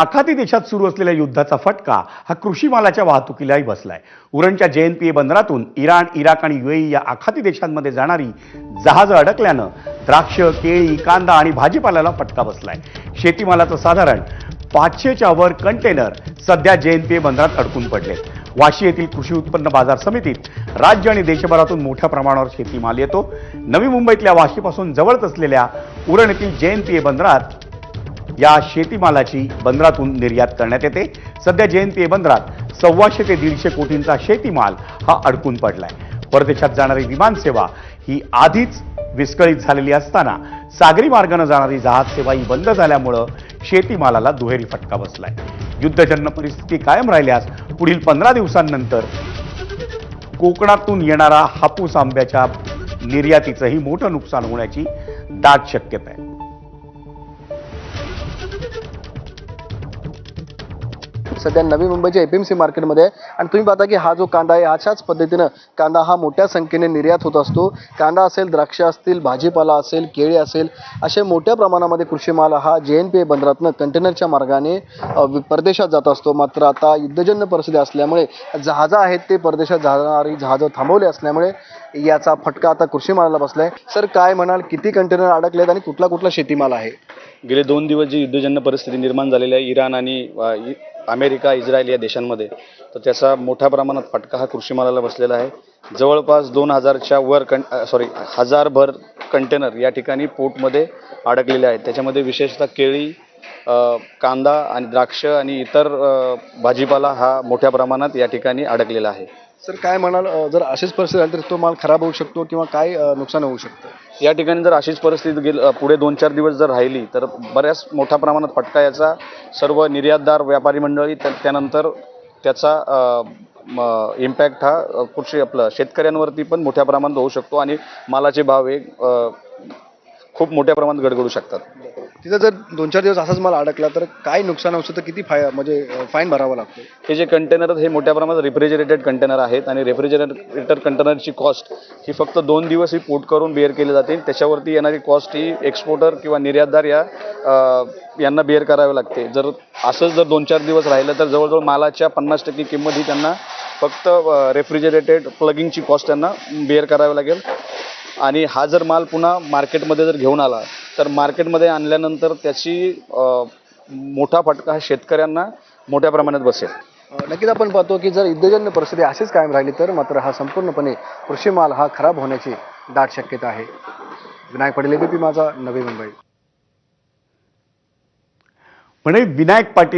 आखाती देशात सुरू असलेल्या युद्धाचा फटका हा कृषी मालाच्या वाहतुकीलाही बसलाय। उरणच्या JNPA बंदरातून इराण, इराक आणि UAE या आखाती देशांमध्ये जाणारी जहाजं अडकल्यानं द्राक्ष, केळी, कांदा आणि भाजीपाल्याला फटका बसलाय। शेतीमालाचं साधारण 500च्या वर कंटेनर सध्या JNPA बंदरात अडकून पडले। वाशी येथील कृषी उत्पन्न बाजार समितीत राज्य आणि देशभरातून मोठ्या प्रमाणावर शेतीमाल येतो। नवी मुंबईतल्या वाशीपासून जवळच असलेल्या उरण येथील JNPA बंदरात या शेतीमालाची बंदरातून निर्यात करण्यात येते। सध्या JNPA बंदरात 125 ते 150 कोटींचा शेतीमाल हा अडकून पडलाय। परदेशात जाणारी विमान सेवा ही आधीच विस्कळीत झालेली असताना सागरी मार्गाने जाणारी जहाज सेवा ही बंद झाल्यामुळे शेतीमालाला दुहेरी फटका बसलाय। युद्धजन्य परिस्थिती कायम राहिल्यास पुढील 15 दिवसांनंतर कोकणातून येणारा हापूस आंब्याच्या निर्यातीचंही मोठं नुकसान होण्याची दाट शक्यता आहे। सध्या नवी मुंबईच्या APMC मार्केटमध्ये आणि तुम्ही पाहता की हा जो कांदा आहे अशाच पद्धतीनं कांदा हा मोठ्या संख्येने निर्यात होत असतो। कांदा असेल, द्राक्ष असतील, भाजीपाला असेल, केळी असेल, असे मोठ्या प्रमाणामध्ये कृषी माल हा JNPA बंदरातनं कंटेनरच्या मार्गाने परदेशात जात असतो। मात्र आता युद्धजन्य परिस्थिती असल्यामुळे जहाजं आहेत ते परदेशात जाणारी जहाजं थांबवली असल्यामुळे याचा फटका आता कृषी मालाला बसलाय। सर काय म्हणाल, किती कंटेनर अडकलेत आणि कुठला कुठला शेतीमाल आहे? गेले 2 दिवस जी युद्धजन्य परिस्थिती निर्माण झालेली आहे इराण आणि अमेरिका, इस्रायल या देशांमध्ये, तर त्याचा मोठ्या प्रमाणात फटका हा कृषी मालाला बसलेला आहे। जवळपास 2000च्या वर 1000 भर कंटेनर या ठिकाणी पोर्टमध्ये अडकलेले आहेत। त्याच्यामध्ये विशेषतः केळी, कांदा आणि द्राक्ष आणि इतर भाजीपाला हा मोठ्या प्रमाणात या ठिकाणी अडकलेला आहे। सर काय म्हणाल, जर अशीच परिस्थिती झाली तर तो माल खराब होऊ शकतो किंवा काय नुकसान होऊ शकतं? या ठिकाणी जर अशीच परिस्थिती पुढे 2-4 दिवस जर राहिली तर बऱ्याच मोठ्या प्रमाणात फटका याचा सर्व निर्यातदार व्यापारी मंडळी त्यानंतर त्याचा इम्पॅक्ट हा शेतकऱ्यांवरती पण मोठ्या प्रमाणात होऊ शकतो आणि मालाचे भाव हे खूप मोठ्या प्रमाणात गडगडू शकतात। तिथं जर 2-4 दिवस असाच माल अडकला तर काय नुकसान होऊ शकतं? किती फाईन भरावं लागतं? हे जे कंटेनर हे मोठ्या प्रमाणात रेफ्रिजरेटेड कंटेनर आहेत आणि रेफ्रिजरेटर कंटेनरची कॉस्ट ही फक्त 2 दिवस ही पोर्ट करून बेअर केली जाते। त्याच्यावरती येणारी कॉस्ट ही एक्सपोर्टर किंवा निर्यातदार यांना बेअर करावी लागते। जर असंच जर 2-4 दिवस राहिलं तर जवळजवळ मालाच्या 50% किंमत ही त्यांना फक्त रेफ्रिजरेटेड प्लगिंगची कॉस्ट त्यांना बेअर करावी लागेल। आणि हा जर माल पुन्हा मार्केटमध्ये जर घेऊन आला तर मार्केटमध्ये आणल्यानंतर त्याची मोठा फटका हा शेतकऱ्यांना मोठ्या प्रमाणात बसेल। नक्कीच आपण पाहतो की जर युद्धजन्य परिस्थिती अशीच कायम राहिली तर मात्र हा संपूर्णपणे कृषी माल हा खराब होण्याची दाट शक्यता आहे। विनायक पाटील, ABP माझा, नवी मुंबई। विनायक पाटील